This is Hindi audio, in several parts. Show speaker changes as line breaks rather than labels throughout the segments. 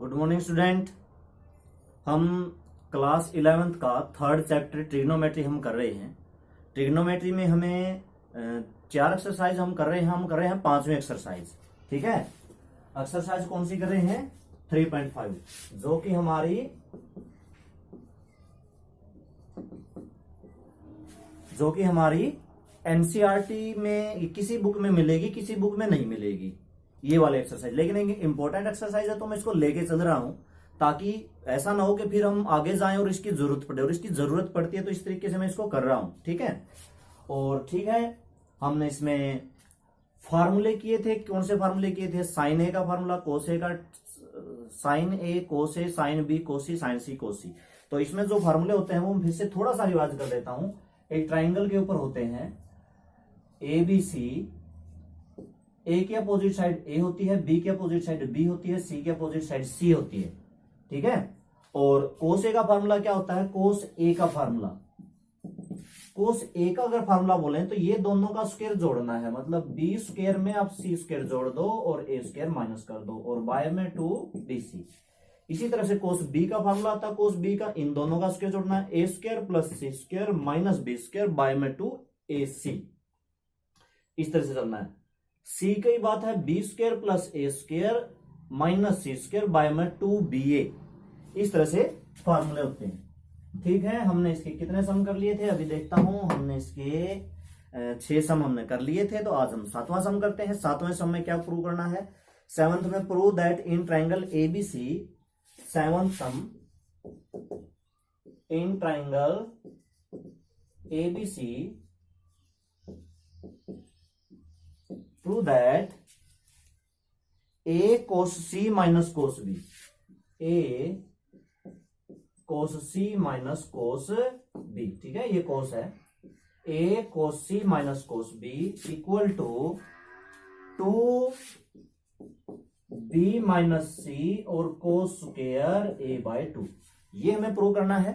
Good morning student. हम क्लास 11th का थर्ड चैप्टर ट्रिग्नोमेट्री हम कर रहे हैं। ट्रिग्नोमेट्री में हमें 4 एक्सरसाइज हम कर रहे हैं 5वीं एक्सरसाइज। ठीक है, एक्सरसाइज कौन सी कर रहे हैं? 3.5 जो कि हमारी एनसीईआरटी में किसी बुक में मिलेगी, किसी बुक में नहीं मिलेगी ये वाले एक्सरसाइज। लेकिन इंपॉर्टेंट एक्सरसाइज है तो मैं इसको लेके चल रहा हूं ताकि ऐसा ना हो कि फिर हम आगे जाएं और इसकी जरूरत पड़े, और इसकी जरूरत पड़ती है तो इस तरीके से मैं इसको कर रहा हूं। ठीक है, और ठीक है, हमने इसमें फार्मूले किए थे। कौन से फार्मूले किए थे? साइन ए का फार्मूला, कोस ए का, साइन ए कोस ए, साइन बी कोसी, साइन सी कोसी। तो इसमें जो फार्मूले होते हैं वो फिर से थोड़ा सा रिवाज कर देता हूं। एक ट्राइंगल के ऊपर होते हैं ए बी सी। ए की अपोजिट साइड ए होती है, बी की अपोजिट साइड बी होती है, सी की अपोजिट साइड सी होती है। ठीक है, और कोस ए का फार्मूला क्या होता है? कोस ए का फार्मूला, कोस ए का अगर फार्मूला बोले तो ये दोनों का स्क्वायर जोड़ना है, मतलब बी स्क्वायर में आप सी स्क्वायर जोड़ दो और ए स्क्वायर माइनस कर दो और बाय में 2bc। इसी तरह से कोस बी का फार्मूला आता है, कोस बी का इन दोनों का स्क्वायर जोड़ना है, A square plus C square minus B square by में 2ac। इस तरह से चलना है। सी की बात है B square plus A square minus C square by में 2ba। इस तरह से फार्मूले होते हैं। ठीक है, हमने इसके कितने सम कर लिए थे? अभी देखता हूं। हमने इसके 6 सम हमने कर लिए थे, तो आज हम 7वां सम करते हैं। 7वें सम में क्या प्रूव करना है? 7th में prove that in triangle ABC, 7th sum, in triangle ABC prove that a cos c minus cos b, a cos c minus cos b, ठीक है, ये cos है, a cos c minus cos b equal to 2b minus c और cos स्क्वायर a बाय 2। ये हमें प्रूव करना है।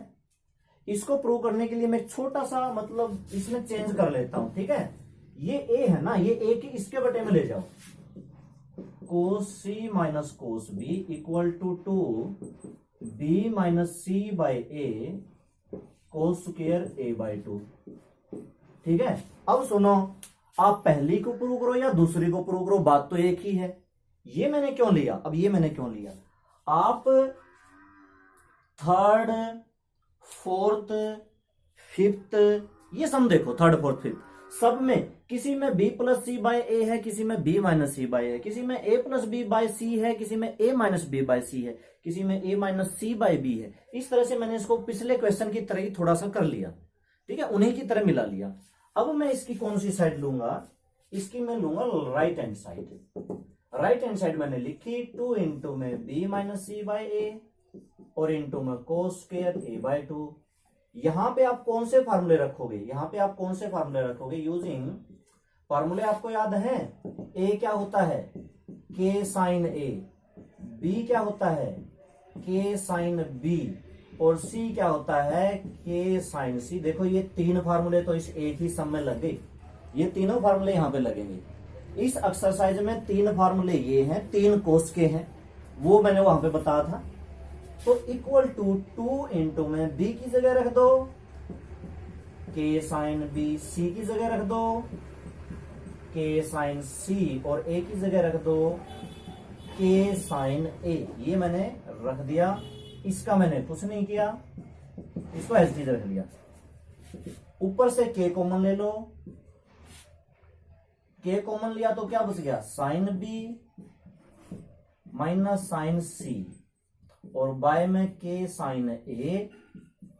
इसको प्रूव करने के लिए मैं छोटा सा मतलब इसमें चेंज कर लेता हूं। ठीक है, ये a है ना, ये a की इसके बटे में ले जाओ, cos c minus cos b equal to 2b minus C by A cos square a by 2। ठीक है, अब सुनो, आप पहली को प्रूव करो या दूसरी को प्रूव करो, बात तो एक ही है। ये मैंने क्यों लिया? अब ये मैंने क्यों लिया? आप थर्ड, फोर्थ, फिफ्थ, ये सम देखो, थर्ड फोर्थ फिफ्थ सब में किसी में b प्लस सी बाय ए है, किसी में b माइनस सी बाय है, किसी में a plus B by C है, किसी में a minus B by C है, किसी में a minus C by B है। इस तरह से मैंने इसको पिछले क्वेश्चन की तरह ही थोड़ा सा कर लिया। ठीक है, उन्हीं की तरह मिला लिया। अब मैं इसकी कौन सी साइड लूंगा? इसकी मैं लूंगा right hand side. Right hand side मैंने लिखी 2 इंटू में b minus C by A और इंटू में कोस स्क्वायर a बाय 2। यहां पे आप कौन से फार्मूले रखोगे? यहां पे आप कौन से फार्मूले रखोगे? यूजिंग फार्मूले आपको याद है। ए क्या होता है? के साइन ए। बी क्या होता है? के साइन बी। और सी क्या होता है? के साइन सी। देखो, ये 3 फार्मूले तो इस एक ही सम में लग गए। ये तीनों फार्मूले यहां पे लगेंगे। इस एक्सरसाइज में 3 फार्मूले ये हैं, 3 कोस के हैं, वो मैंने वहां पे बताया था। तो इक्वल टू 2 इंटू में b की जगह रख दो, के साइन b, c की जगह रख दो, के साइन c, और a की जगह रख दो, के साइन a। ये मैंने रख दिया। इसका मैंने कुछ नहीं किया, इसको एज इट इज रख लिया। ऊपर से k कॉमन ले लो, k कॉमन लिया तो क्या बच गया? Sine b minus sine c और बाय में के साइन ए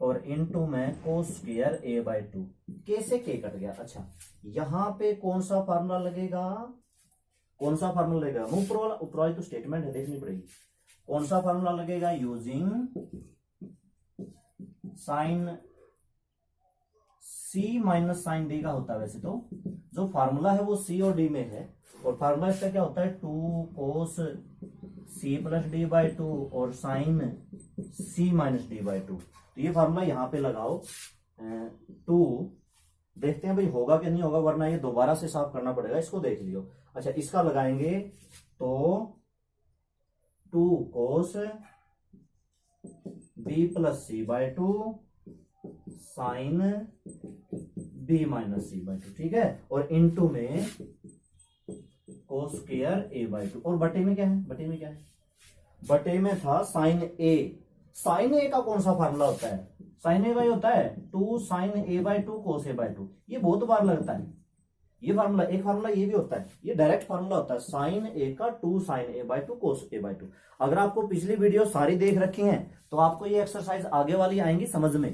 और इनटू में कोस स्क्वायर a बाय 2। के से के कट गया। अच्छा, यहां पे कौन सा फार्मूला लगेगा? कौन सा फार्मूला लगेगा? ऊपर वाली तो स्टेटमेंट है, देखनी पड़ेगी। कौन सा फार्मूला लगेगा? Using sign C minus sine D का होता है। वैसे तो जो फार्मूला है वो सी और डी में है, और फार्मूला इसका क्या होता है? 2 cos C plus D by 2 और sine C minus D by 2। तो ये फार्मूला यहां पे लगाओ 2। देखते हैं भाई होगा कि नहीं होगा, वरना ये दोबारा से साफ करना पड़ेगा। इसको देख लियो। अच्छा, इसका लगाएंगे तो 2 कोस B plus C bye 2 sign B minus C bye 2, ठीक है। और इनटू में कोस स्क्वायर ए बाय 2, और बटे में क्या है, बटे में क्या है, बटे में था साइन ए। साइन ए का कौन सा फार्मूला होता है, साइन ए का ही होता है 2 साइन ए बाय 2 कोस ए बाय 2। ये बहुत बार लगता है ये फार्मूला, एक फार्मूला ये भी होता है, ये डायरेक्ट फार्मूला होता है साइन ए का 2 साइन ए बाय 2 कोस ए बाय 2। अगर आपको पिछली वीडियो सारी देख रखी हैं तो आपको ये एक्सरसाइज आगे वाली आएंगी समझ में,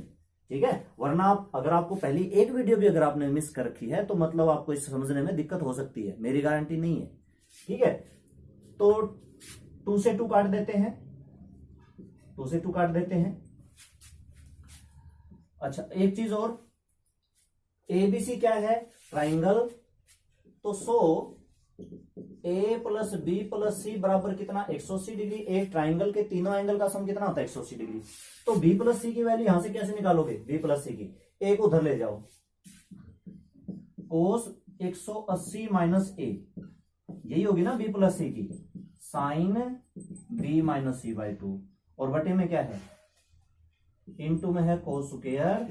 ठीक है। वरना आप, अगर आपको पहली एक वीडियो भी अगर आपने मिस कर रखी है तो मतलब आपको इसे समझने में दिक्कत हो सकती है, मेरी गारंटी नहीं है, ठीक है। तो 2 से 2 काट देते हैं, 2 से 2 काट देते हैं। अच्छा, एक चीज और, एबीसी क्या है, ट्राइंगल। तो सो ए प्लस बी प्लस सी बराबर कितना, 180 डिग्री। एक ट्राइंगल के तीनों एंगल का सम कितना होता है, 180 डिग्री। तो बी प्लस सी की वैल्यू यहां से कैसे निकालोगे, बी प्लस सी की, ए को उधर ले जाओ, कोस 180 माइनस ए, यही होगी ना बी प्लस सी की, sign B minus C bye 2। और बटे में क्या है, इनटू में है कोस स्क्वायर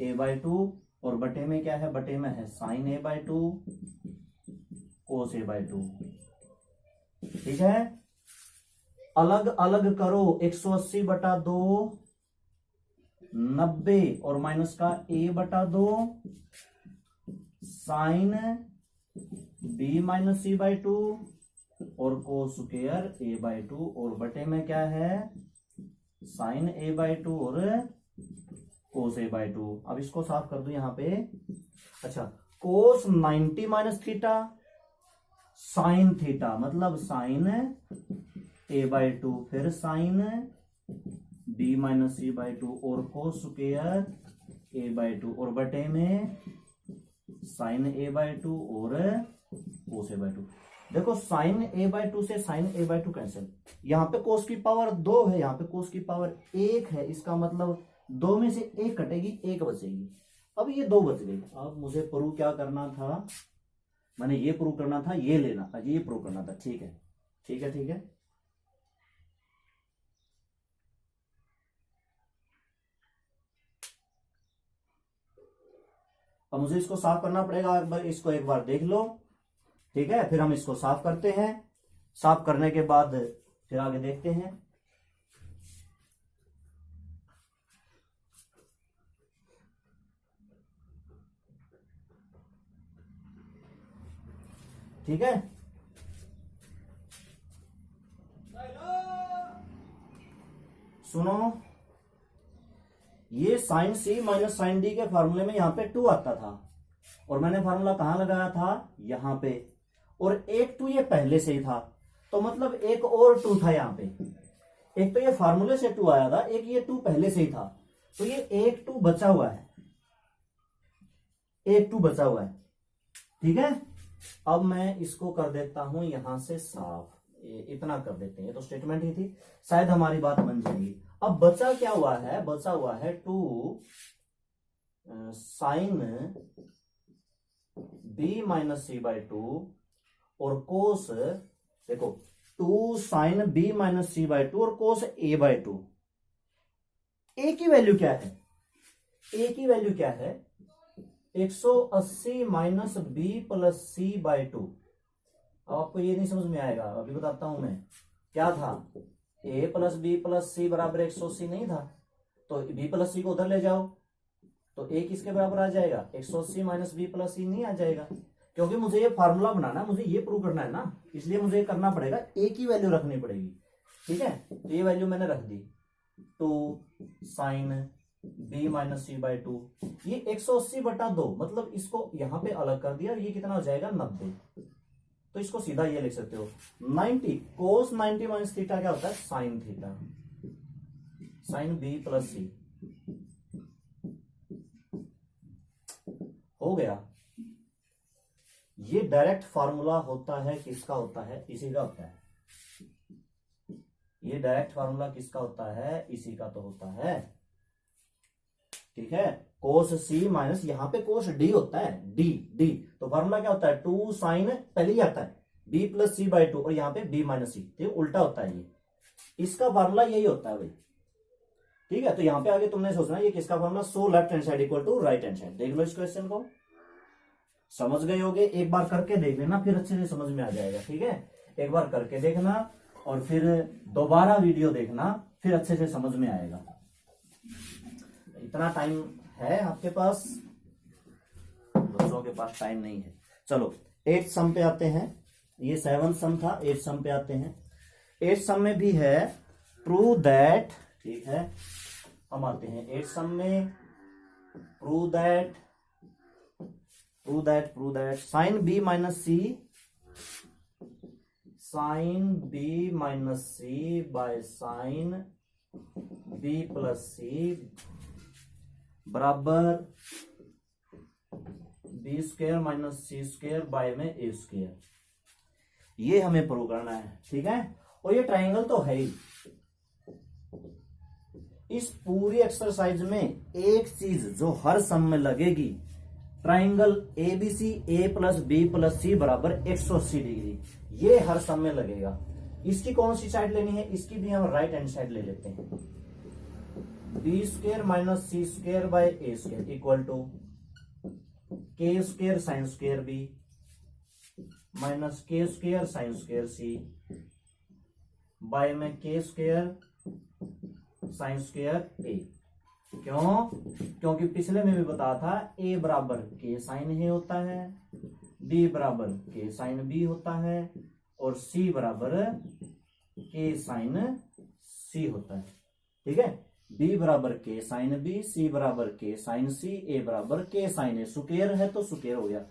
ए बाय 2, और बटे में क्या है, बटे में है साइन ए बाय 2 कोस ए बाय 2, ठीक है। अलग अलग करो, 180 बटा 2 90, और माइनस का ए बटा 2 sign B minus C bye 2 और कोस स्क्वायर ए बाय 2, और बटे में क्या है, साइन ए बाय 2 और कोस ए बाय 2। अब इसको साफ कर दूं यहां पे। अच्छा, कोस 90 माइनस थीटा साइन थीटा, मतलब साइन ए बाय 2 फिर sign B minus C bye 2 और कोस स्क्वायर ए बाय 2, और बटे में साइन ए बाय 2 और कोस ए बाय 2। देखो साइन ए बाय 2 से साइन ए बाय 2 कैंसिल, यहाँ पे कोस की पावर 2 है, यहाँ पे कोस की पावर 1 है, इसका मतलब 2 में से 1 कटेगी, 1 बचेगी। अब ये 2 बच गई। अब मुझे प्रूव क्या करना था, मैंने ये प्रूव करना था, ये लेना था, ये प्रूव करना था, ठीक है, ठीक है, ठीक है। अब मुझे इसको साफ करना पड़ेगा, एक बार इसको एक बार देख लो, ठीक है। फिर हम इसको साफ करते हैं, साफ करने के बाद फिर आगे देखते हैं। ठीक है, सुनो, ये sign C minus sine D के फार्मूले में यहां पे 2 आता था, और मैंने फार्मूला कहां लगाया था, यहां पे, और एक 2 ये पहले से ही था, तो मतलब एक और 2 था यहां पे। एक तो ये फार्मूले से 2 आया था, एक ये 2 पहले से ही था, तो ये एक 2 बचा हुआ है, एक 2 बचा हुआ है, ठीक है। अब मैं इसको कर देता हूं यहां से साफ, इतना कर देते हैं, ये तो स्टेटमेंट ही थी, शायद हमारी बात बन जाएगी। अब बचा क्या हुआ है, बचा हुआ है 2 sign B minus C bye 2 और कोस, देखो 2 sign B minus C bye 2 और कोस ए बाय 2। ए की वैल्यू क्या है, ए की वैल्यू क्या है, 180 minus B plus C bye 2। अब आपको ये नहीं समझ में आएगा, अभी बताता हूं मैं क्या था, ए प्लस बी प्लस सी बराबर 180 नहीं था, तो बी प्लस सी को उधर ले जाओ, तो ए किसके बराबर आ जाएगा, 180 माइनस बी प्लस सी नहीं आ जाएगा, क्योंकि मुझे ये फार्मूला बनाना है, मुझे ये प्रूव करना है ना, इसलिए मुझे करना पड़ेगा, ए की वैल्यू रखनी पड़ेगी, ठीक है। तो ये वैल्यू मैंने रख दी, 2 sign B minus C bye 2, ये 180 बटा 2, मतलब इसको यहां पे अलग कर दिया, और ये कितना हो जाएगा 90, तो इसको सीधा ये लिख सकते हो 90 कोस 90 माइनस थीटा क्या होता है, sine theta, sine B plus C, हो गया। ये डायरेक्ट फार्मूला होता है, किसका होता है, इसी का होता है, ये डायरेक्ट फार्मूला किसका होता है, इसी का तो होता है, ठीक है। कोस सी माइनस, यहां पे कोस डी होता है, डी डी, तो फार्मूला क्या होता है, 2 साइन पहले ही आता है बी प्लस सी बाय 2, और यहां पे बी माइनस सी, ठीक, उल्टा होता है ये, इसका फार्मूला यही होता है भाई, ठीक है। तो यहां पे आगे तुमने सोचना ये किसका formula, so left hand side equal to right hand side. देख लो इस क्वेश्चन को, समझ गए होगे, एक बार करके देख लेना फिर अच्छे से समझ में आ जाएगा, ठीक है। एक बार करके देखना और फिर दोबारा वीडियो देखना, फिर अच्छे से समझ में आएगा। इतना टाइम है आपके पास, दूसरों के पास टाइम नहीं है। चलो 8th सम पे आते हैं, ये 7th सम था, 8th सम पे आते हैं। 8th सम में भी है प्रूव दैट, ठीक है। हम आते हैं 8th सम में, prove that sine B minus C, sine B minus C by sine B plus C बराबर B square minus C square by में ए स्क्वायर, ये हमें प्रूव करना है, ठीक है। और ये ट्राइंगल तो है ही। इस पूरी एक्सरसाइज में एक चीज जो हर सम में लगेगी, ट्राइंगल एबीसी ए प्लस बी प्लस सी बराबर 180 डिग्री, ये हर सम में लगेगा। इसकी कौन सी साइड लेनी है, इसकी भी हम राइट हैंड साइड ले लेते हैं। B square minus C square by A square equal to K square sine square B minus K square sine square C by में के स्क्वायर साइन स्क्वायर ए। क्यों? क्योंकि पिछले में भी बताया था ए बराबर के साइन ए होता है, बी बराबर के साइन बी होता है और सी बराबर के साइन सी होता है, ठीक है। बी बराबर के साइन बी, सी बराबर के साइन सी, ए बराबर के साइन ए। स्क्वायर है तो स्क्वायर हो गया,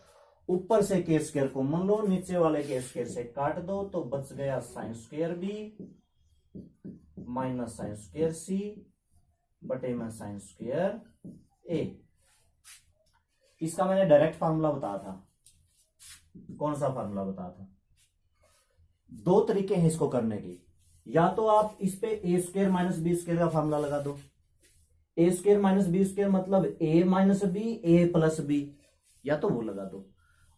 ऊपर से के स्क्वायर कॉमन लो, नीचे वाले के स्क्वायर से काट दो तो बच गया sine square B minus sine square C बटे में साइन स्क्वायर ए। इसका मैंने डायरेक्ट फार्मूला बताया था। कौन सा फार्मूला बताया था? दो तरीके हैं इसको करने के, या तो आप इस पे ए स्क्वायर माइनस बी स्क्वायर का फार्मूला लगा दो। ए स्क्वायर माइनस बी स्क्वायर मतलब ए माइनस बी ए प्लस बी, या तो वो लगा दो।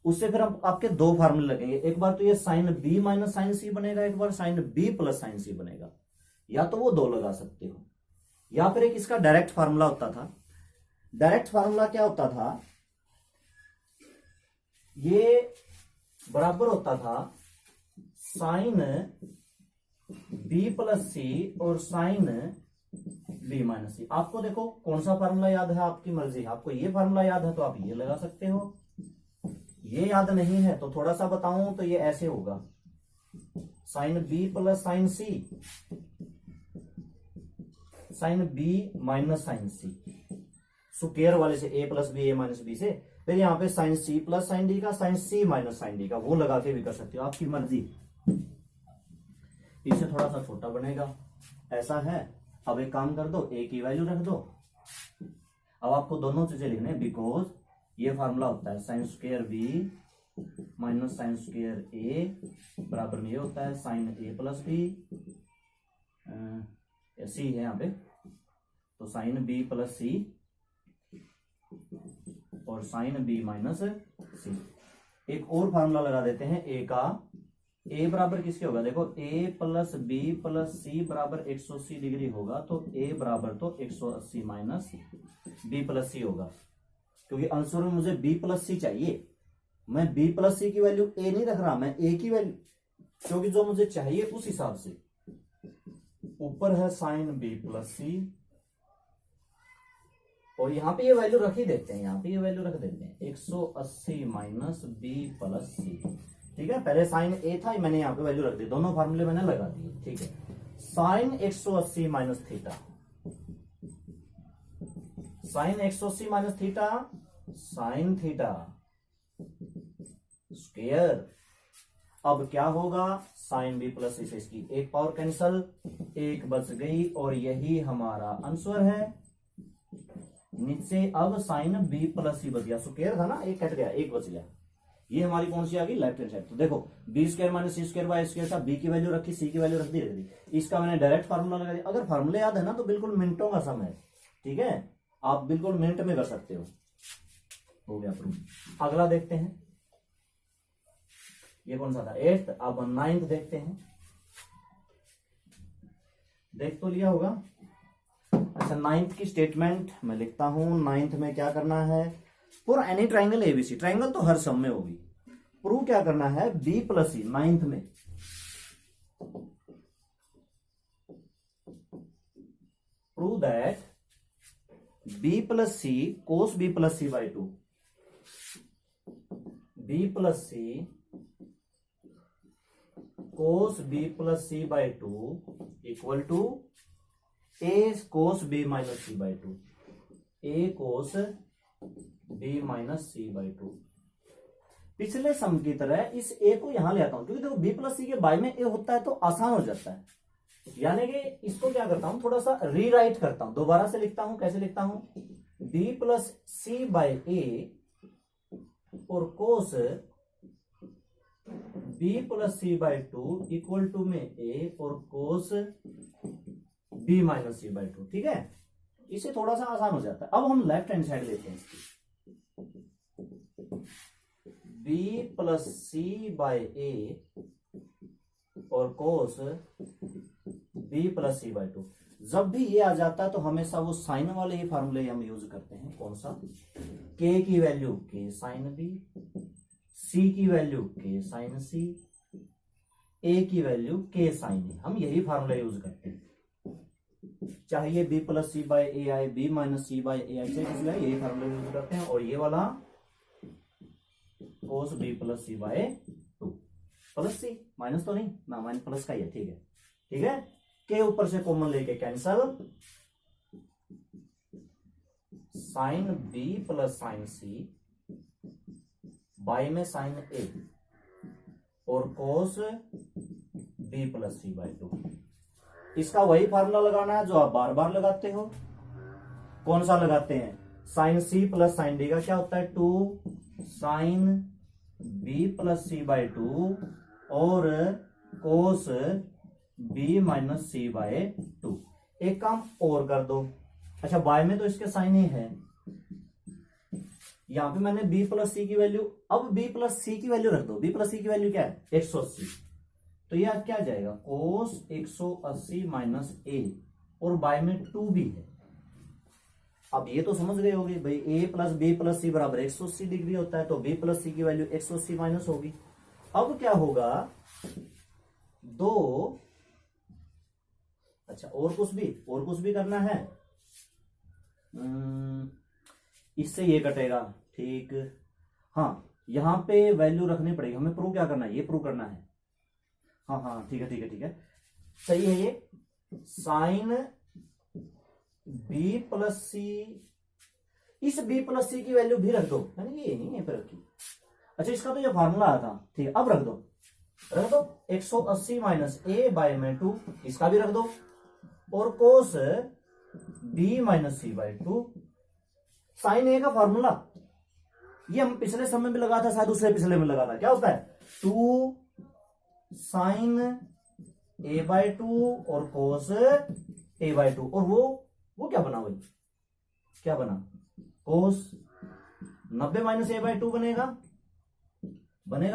उससे फिर आपके दो फार्मूले लगेंगे, एक बार तो ये साइन बी माइनस साइन सी बनेगा, एक बार साइन बी प्लस साइन सी बनेगा, या तो वो दो लगा सकते हो। या फिर एक इसका डायरेक्ट फार्मूला होता था। डायरेक्ट फार्मूला क्या होता था, ये बराबर होता था साइन बी प्लस सी और साइन बी माइनस सी। आपको देखो कौन सा फार्मूला याद है, आपकी मर्जी है। आपको ये फार्मूला याद है तो आप ये लगा सकते हो, ये याद नहीं है तो थोड़ा सा बताऊं तो ये ऐसे होगा, sine B plus sine C, sine B minus sine C, square वाले से A plus B A minus B से, फिर यहाँ पे sine C plus sine D का, sine C minus sine D का, वो लगा के भी कर सकते हो, आपकी मर्जी। इससे थोड़ा सा छोटा बनेगा, ऐसा है। अब एक काम कर दो, ए की वैल्यू रख दो। अब आपको दोनों चीजें लिखने, बिकॉज ये फार्मूला होता है sine square B minus sine square A बराबर में ये होता है sine A plus B, C है यहाँ पे, तो साइन बी प्लस सी और साइन बी माइनस सी। एक और फार्मूला लगा देते हैं ए का। ए बराबर किसके होगा, देखो ए प्लस बी प्लस सी बराबर 180 डिग्री होगा, तो ए बराबर तो 180 माइनस बी प्लस सी होगा, क्योंकि आंसर में मुझे बी प्लस सी चाहिए। मैं बी प्लस सी की वैल्यू ए नहीं रख रहा, मैं ए की वैल्यू, क्योंकि जो मुझे चाहिए उस हिसाब से। ऊपर है साइन बी प्लस सी और यहां पे ये वैल्यू रख ही देते हैं, यहां पे ये वैल्यू रख देते हैं 180 माइनस बी प्लस सी, ठीक है। पहले साइन ए था, मैंने यहां पे वैल्यू रख दी, दोनों फार्मूले मैंने लगा दिए, ठीक है। Sine 180 minus theta, sine 180 minus theta, sine theta square. अब क्या होगा, साइन बी प्लस से इसकी एक पावर कैंसल, एक बच गई और यही हमारा आंसर है। नीचे अब साइन बी प्लस सी बच गया, स्क्वायर था ना, एक कट गया, एक बच गया। ये हमारी कौन सी आ गई, लेफ्ट हैंड साइड। तो देखो B square minus C square by square था, बी की वैल्यू रखी, सी की वैल्यू रख दी। इसका मैंने डायरेक्ट फार्मूला लगा दिया। अगर फार्मूले याद है ना तो बिल्कुल मिनटों का सम है, ठीक है, आप बिल्कुल मिनट में कर सकते हो गया प्रूफ। अगला देखते हैं, ये कौन सा था, 8th। अब 9th देखते हैं। देख तो लिया होगा। अच्छा, नाइन्थ की स्टेटमेंट मैं लिखता हूं। नाइन्थ में क्या करना है, for any triangle ABC, triangle तो हर सम में होगी, प्रूव क्या करना है, बी प्लस सी। नाइन्थ में prove that B plus C cos B plus C by two, B plus C cos B plus C by two equal to A cos B minus C by two, A cos B minus C by two. पिछले सम की तरह इस ए को यहां ले आता हूं, क्योंकि देखो बी प्लस सी के बाय में ए होता है तो आसान हो जाता है। यानी कि इसको क्या करता हूं, थोड़ा सा रीराइट करता हूं, दोबारा से लिखता हूं। कैसे लिखता हूं, B plus C by A और cos B plus C by two equal to में ए और cos B minus C by two. ठीक है, इससे थोड़ा सा आसान हो जाता है। अब हम लेफ्ट हैंड साइड लेते हैं इसकी, B plus C by A और cos B plus C by two. जब भी ये आ जाता है तो हमेशा वो साइन वाले ही फार्मूले हम यूज करते हैं। कौन सा, के की वैल्यू के साइन बी, सी की वैल्यू के साइन सी, ए की वैल्यू के साइन ए, हम यही फार्मूला यूज करते हैं। चाहे ये B plus C by A आए, B minus C by A आए, यही फार्मूला यूज करते हैं। और ये वाला cos B plus C by two, plus C minus तो नहीं ना, माइनस प्लस का ही है। ठीक है, ठीक है, के ऊपर से कॉमन लेके cancel, sine B plus sine C by में साइन ए और cos B plus C by two. इसका वही फार्मूला लगाना है जो आप बार बार लगाते हो। कौन सा लगाते हैं, sine C plus sine D का क्या होता है, two sine B plus C by two और cos B minus C by two. एक काम और कर दो, अच्छा बाय में तो इसके साइन ही है, यहां पे मैंने बी प्लस सी की वैल्यू, अब बी प्लस सी की वैल्यू रख दो। बी प्लस सी की वैल्यू क्या है, 180, तो ये क्या आ जाएगा, कोस 180 माइनस ए और बाय में 2 भी है। अब ये तो समझ गए होगे भाई, ए प्लस बी प्लस सी बराबर 180 डिग्री होता है, तो बी प्लस सी की वैल्यू 180 माइनस होगी। अब क्या होगा, दो, अच्छा और कुछ भी करना है, इससे ये कटेगा। ठीक, हाँ यहां पे वैल्यू रखनी पड़ेगी हमें। प्रूव क्या करना है, ये प्रूव करना है। हाँ हाँ ठीक है ठीक है ठीक है, सही है। ये साइन बी प्लस सी, इस बी प्लस सी की वैल्यू भी रख दो, यानी ये नहीं है पर रखी। अच्छा इसका तो ये फार्मूला आया था, ठीक है, अब रख दो 180 माइनस ए बाय में 2, इसका भी रख दो, और cos B minus C bye 2। Sign ए का फार्मूला ये हम पिछले समय में लगा था, शायद दूसरे पिछले में लगा था। क्या होता है, 2 साइन ए बाय 2 और कोस ए बाय 2, और वो क्या बना, भाई क्या बना, कोस 90 माइनस ए बाय 2 बनेगा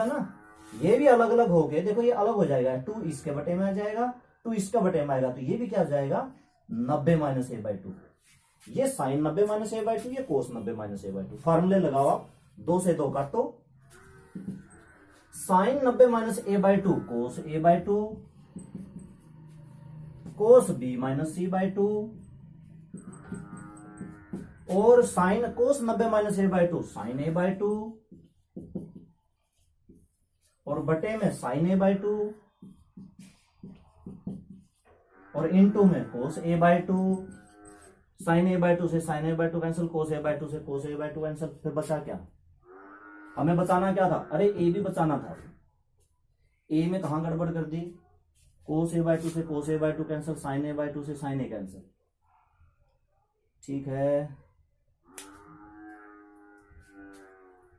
ना। ये भी अलग अलग हो गए, देखो ये अलग हो जाएगा, 2 इसके बटे में आ जाएगा, 2 इसका बटे में आएगा, तो ये भी क्या हो जाएगा, 90 माइनस ए बाय 2। ये साइन 90 माइनस ए बाय 2, ये कोस 90 माइनस ए बाय 2। फार्मूले लगाओ आप, 2 से 2 काटो, साइन 90 माइनस ए बाय 2 कोस ए बाय 2, कोस बी माइनस सी बाय 2, और साइन कोस 90 माइनस ए बाय 2 साइन ए बाय 2, और बटे में साइन ए बाय 2, और इनटू में कोस ए बाय 2। साइन ए बाय 2 से साइन ए बाय 2 कैंसिल, कोस ए बाय 2 से कोस ए बाय 2 कैंसिल। फिर बचा क्या, हमें बचाना क्या था, अरे ए भी बचाना था। ए में कहां गड़बड़ कर दी, कोस ए बाय 2 से कोस ए बाय 2 कैंसिल, साइन ए बाय 2 से साइन ए कैंसिल। ठीक है,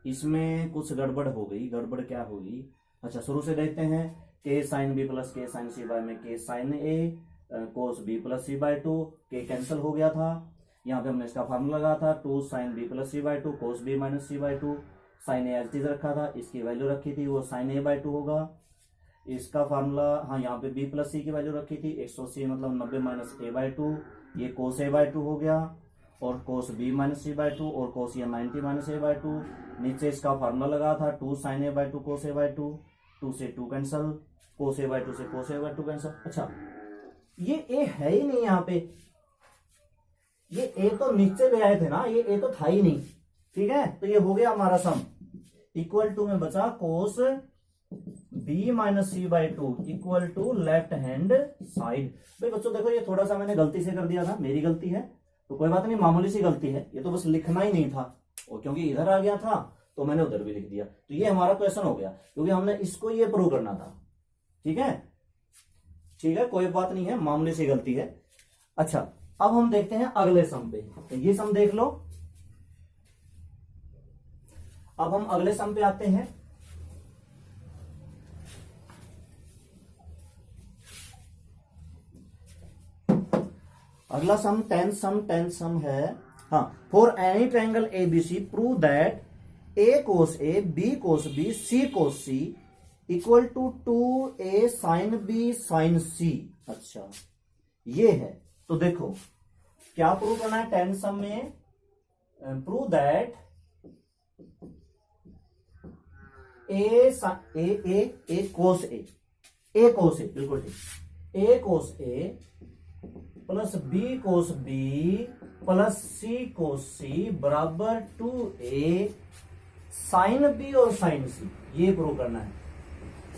इसमें कुछ गड़बड़ हो गई, गड़बड़ क्या होगी, अच्छा शुरू से देखते हैं। के साइन बी प्लस के साइन सी बाय में के साइन ए cos B plus C bye 2, के कैंसिल हो गया था। यहाँ पे हमने इसका फार्मूला लगा था, 2 sign B plus C bye 2 कोस B minus C bye 2। Sign ए एज रखा था, इसकी वैल्यू रखी थी, वो साइन ए बाय 2 होगा। इसका फार्मूला, हाँ यहाँ पे b प्लस सी की वैल्यू रखी थी, 180 मतलब 90 माइनस a/2, ये कोस a/2 हो गया, और कोस b माइनस c/2, और कोस ये 90 माइनस a/2, नीचे इसका फार्मूला लगा था 2 sin a/2 कोस a/2, 2 से 2 कैंसल, कोस a/2 से कोस a/2 कैंसल। अच्छा ये a है ही नहीं यहाँ पे, ये a तो नीचे ले आए थे ना, ये a तो था ही नहीं, ठीक है। तो ये हो गया हमारा सम, इक्वल टू में बचा cos b minus c/2 equal to left hand side. भाई बच्चों देखो ये थोड़ा सा मैंने गलती से कर दिया था, मेरी गलती है, तो कोई बात नहीं, मामूली सी गलती है, ये तो बस लिखना ही नहीं था, और क्योंकि इधर आ गया था तो मैंने उधर भी लिख दिया, तो ये हमारा क्वेश्चन हो गया, क्योंकि हमने इसको ये प्रूव करना था। ठीक है, ठीक है, कोई बात नहीं है, मामूली सी गलती है। अच्छा अब हम देखते हैं अगले सम पे, तो ये सम देख लो। अब हम अगले सम पे आते हैं। अगला सम टेंथ सम है। हाँ, for any triangle ABC prove that A cos A, B cos B, C cos C equal to 2a sine B sine C. अच्छा ये है, तो देखो क्या प्रूव करना है टेंथ सम में, prove that A cos A बिल्कुल ठीक, A cos A plus B cos B plus C cos C बराबर 2a साइन बी और साइन सी, ये प्रूव करना है,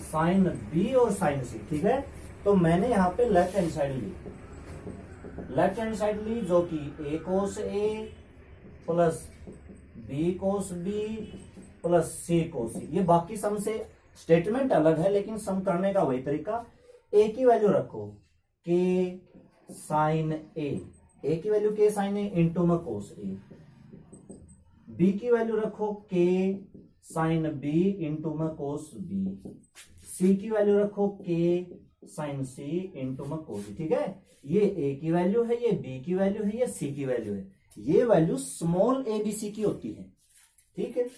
साइन बी और साइन सी। ठीक है, तो मैंने यहां पे लेफ्ट हैंड साइड ली, जो कि a cos A plus B cos B plus C cos C. ये बाकी सम से स्टेटमेंट अलग है, लेकिन सम करने का वही तरीका। a की वैल्यू रखो k साइन ए की वैल्यू k साइन ए इंटू में कोस ए, b की वैल्यू रखो k साइन बी इंटू में कोस बी, c की वैल्यू रखो k साइन सी इंटू में कोस। ठीक है, ये a की वैल्यू है, ये b की वैल्यू है, ये c की वैल्यू है, ये value small a b c की होती है। ठीक है,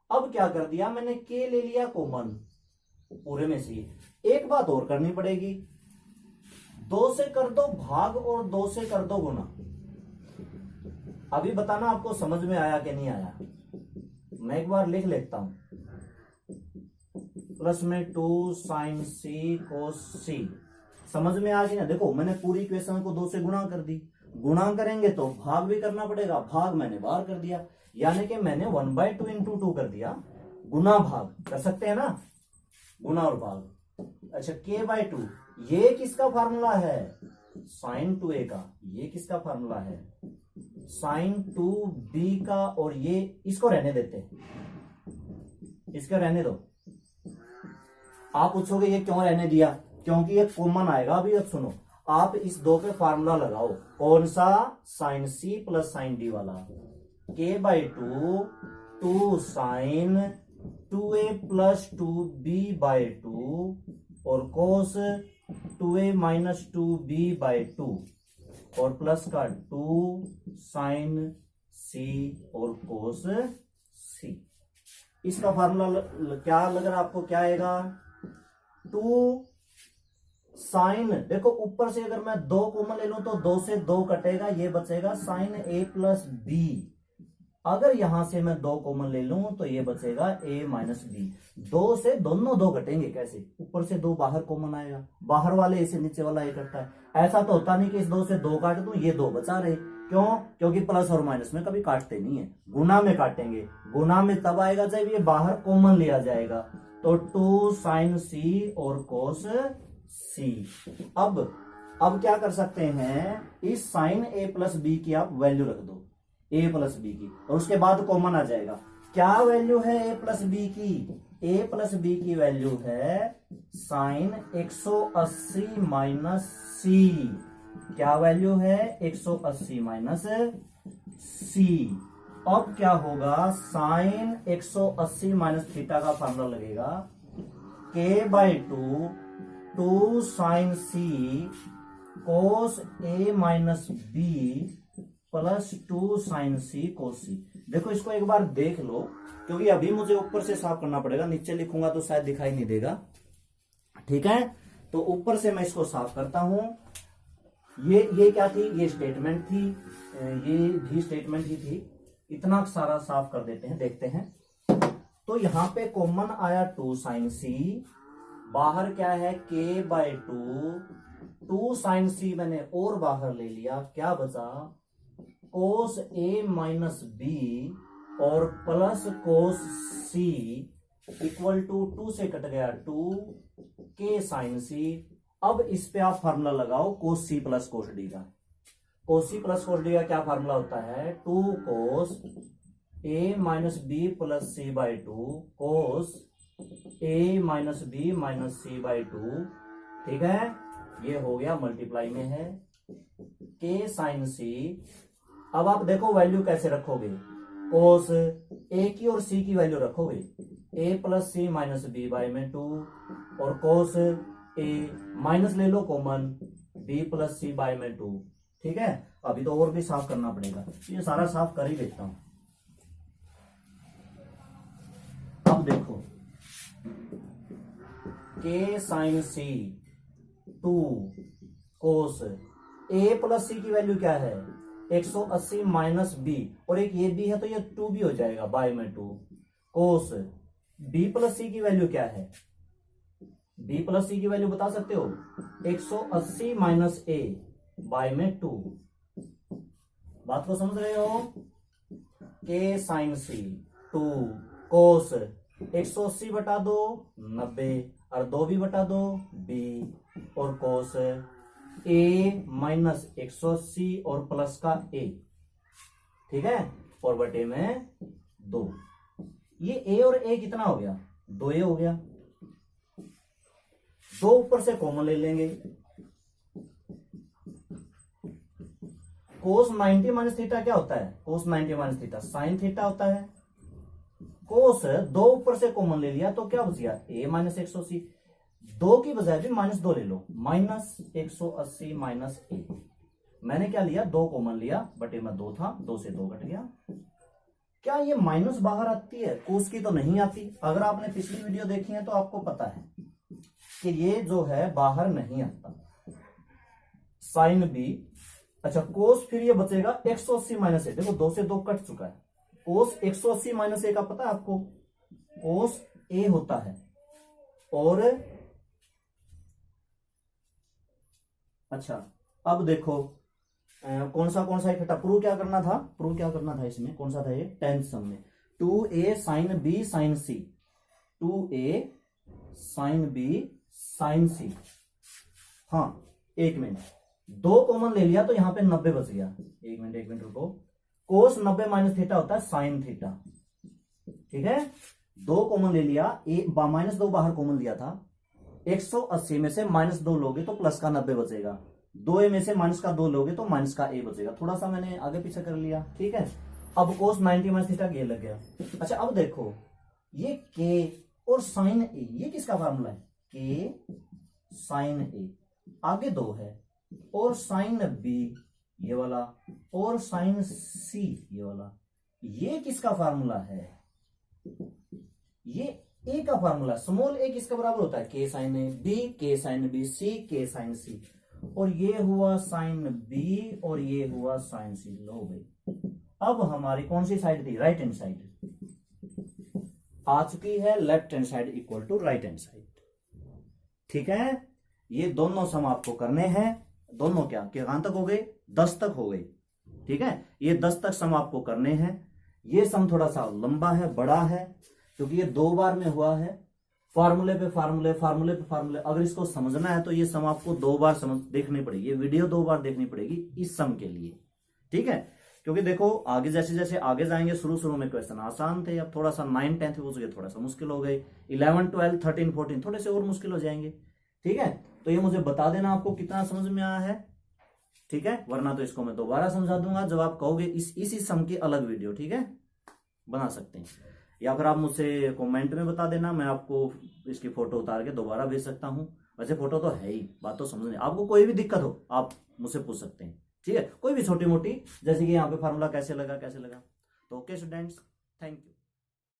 अब क्या कर दिया मैंने, k ले लिया कॉमन पूरे में से। एक बात और करनी पड़ेगी, 2 से कर दो भाग और 2 से कर दो गुना। अभी बताना आपको समझ में आया कि नहीं आया, मैं एक बार लिख लेता हूं, प्लस में 2 साइन सी कोस सी, समझ में आ गई ना। देखो मैंने पूरी इक्वेशन को 2 से गुणा कर दी, गुणा करेंगे तो भाग भी करना पड़ेगा, भाग मैंने बाहर कर दिया, यानी कि मैंने 1/2 इंटू 2 कर दिया, गुना भाग कर सकते हैं ना, गुना और भाग। अच्छा k/2 ये किसका फार्मूला है, साइन 2a का, ये किसका फार्मूला है, साइन 2b का, और ये इसको रहने देते हैं, इसको रहने दो। आप पूछोगे ये क्यों रहने दिया, क्योंकि ये कॉमन आएगा। अभी अब सुनो, आप इस 2 पे फार्मूला लगाओ, कौन सा, sine c plus sine d वाला, k/2 2 sign 2a plus 2b/2 और कोस 2a माइनस 2b/2 और प्लस का 2 साइन c और कोस c। इसका फार्मूला क्या लग रहा है आपको, क्या आएगा, 2 साइन, देखो ऊपर से अगर मैं 2 कॉमन ले लूं तो 2 से 2 कटेगा, ये बचेगा साइन a प्लस बी। अगर यहां से मैं 2 कॉमन ले लूं तो ये बचेगा a माइनस बी। 2 से दोनों 2 कटेंगे, कैसे, ऊपर से 2 बाहर कॉमन आएगा, बाहर वाले a से नीचे वाला a कटता है। ऐसा तो होता नहीं कि इस 2 से 2 काट दूं, ये 2 बचा रहे, क्यों, क्योंकि प्लस और माइनस में कभी काटते नहीं है, गुना में काटेंगे। गुना में तब आएगा जब ये बाहर कॉमन लिया जाएगा, तो 2 साइन सी और कोस सी। अब क्या कर सकते हैं, इस साइन a प्लस बी की आप वैल्यू रख दो, a प्लस बी की, और उसके बाद कॉमन आ जाएगा। क्या वैल्यू है a प्लस बी की, a प्लस बी की वैल्यू है साइन 180 माइनस सी। क्या वैल्यू है, 180 माइनस सी। अब क्या होगा, साइन 180 माइनस थीटा का फार्मूला लगेगा, k/2 2 sine C cos a minus B plus 2 sine C cos C. देखो इसको एक बार देख लो, क्योंकि अभी मुझे ऊपर से साफ करना पड़ेगा, नीचे लिखूंगा तो शायद दिखाई नहीं देगा। ठीक है, तो ऊपर से मैं इसको साफ करता हूं। ये क्या थी, ये स्टेटमेंट थी, ये भी स्टेटमेंट ही थी। इतना सारा साफ कर देते हैं, देखते हैं। तो यहां पे कॉमन आया 2 sin c, बाहर क्या है k/2, 2 sin c मैंने और बाहर ले लिया, क्या बचा cos a माइनस b और plus cos c equal to 2 से कट गया 2 k sin c। अब इस पे आप फार्मूला लगाओ cos c plus cos d का। cos c plus cos d का क्या फार्मूला होता है, 2 cos a minus b plus c/2 cos a minus b minus c/2। ठीक है, ये हो गया, मल्टीप्लाई में है k sin c। अब आप देखो वैल्यू कैसे रखोगे, cos a की और c की वैल्यू रखोगे, a plus c minus b by में 2 और cos a माइनस ले लो common, b plus c by में 2। ठीक है, अभी तो और भी साफ करना पड़ेगा, ये सारा साफ कर ही देता हूं। अब देखो k sin c 2 cos a plus c की वैल्यू क्या है 180 माइनस b, और एक ये b है तो ये 2b हो जाएगा बाय में 2। cos b प्लस c की वैल्यू क्या है, b प्लस c की वैल्यू बता सकते हो 180 माइनस a बाय में 2। बात को समझ रहे हो, k sin c 2 cos 180 बटा 2 90 और 2 भी बटा 2 b और cos a माइनस 180 और प्लस का a। ठीक है, और बटे में 2। ये a और a कितना हो गया, 2a हो गया। 2 ऊपर से कॉमन ले लेंगे, cos 90 माइनस थीटा क्या होता है, cos 90 minus theta sine theta होता है। cos 2 ऊपर से कॉमन ले लिया तो क्या बच गया a माइनस 180, 2 की बजाय भी माइनस 2 ले लो, माइनस 180 माइनस a। मैंने क्या लिया, 2 कॉमन लिया, बटे में 2 था, 2 से 2 कट गया। क्या ये माइनस बाहर आती है, cos की तो नहीं आती। अगर आपने पिछली वीडियो देखी है तो आपको पता है कि ये जो है बाहर नहीं आता, साइन b। अच्छा, cos फिर ये बचेगा 180 माइनस a, देखो 2 से 2 कट चुका है। cos 180 माइनस a का पता है आपको, cos a होता है। और अच्छा, अब देखो कौन सा इकट्ठा प्रूव क्या करना था, इसमें कौन सा था ये, 10th सम में 2a sin b sin c, 2a sin b sin c। हाँ, 1 मिनट, 2 कॉमन ले लिया तो यहां पे 90 बच गया। 1 मिनट रुको, cos 90 माइनस थीटा होता है साइन थीटा। ठीक है, 2 कॉमन ले लिया, माइनस 2 बाहर कॉमन लिया था, 180 में से माइनस 2 लोगे तो प्लस का 90 बचेगा, 2a में से माइनस का 2 लोगे तो माइनस का a बचेगा। थोड़ा सा मैंने आगे पीछे कर लिया। ठीक है, अब cos 90 माइनस थीटा ये लग गया। अच्छा, अब देखो ये k और साइन a, ये किसका फार्मूला है, k साइन a, आगे 2 है, और साइन b ये वाला, और साइन c ये वाला, ये किसका फार्मूला है, ये a का फार्मूला। स्मॉल a किसका बराबर होता है, k sine a b, k sine b c, k sine c, और ये हुआ साइन b और ये हुआ साइन c। लो भाई, अब हमारी कौन सी साइड थी, राइट हैंड साइड आ चुकी है, left hand side equal to right hand side. ठीक है, ये दोनों सम आपको करने हैं, दोनों क्या कहां तक हो गए, 10 तक हो गए। ठीक है, ये 10 तक सम आपको करने हैं। ये सम थोड़ा सा लंबा है, बड़ा है, क्योंकि ये 2 बार में हुआ है, फार्मूले पे फार्मूले, फार्मूले पे फार्मूले। अगर इसको समझना है तो ये सम आपको 2 बार देखनी पड़ेगी, ये वीडियो 2 बार देखनी पड़ेगी इस सम के लिए। ठीक है, क्योंकि देखो आगे जैसे जैसे आगे जाएंगे, शुरू में क्वेश्चन आसान थे, अब थोड़ा सा 9th 10th पूछ गए, थोड़ा सा मुश्किल हो गए, 11 12 13 14 थोड़े से और मुश्किल हो जाएंगे। ठीक है, तो ये मुझे बता देना आपको कितना समझ में आया है। ठीक है, वरना तो इसको मैं दोबारा समझा दूंगा जब आप कहोगे। इसी सम की अलग वीडियो, ठीक है, बना सकते हैं, या फिर आप मुझसे कमेंट में बता देना, मैं आपको इसकी फोटो उतार के दोबारा भेज सकता हूं। वैसे फोटो तो है ही, बात तो समझने, आपको कोई भी दिक्कत हो आप मुझसे पूछ सकते हैं। ठीक है, कोई भी छोटी मोटी, जैसे कि यहाँ पे फार्मूला कैसे लगा। तो ओके स्टूडेंट्स, थैंक यू।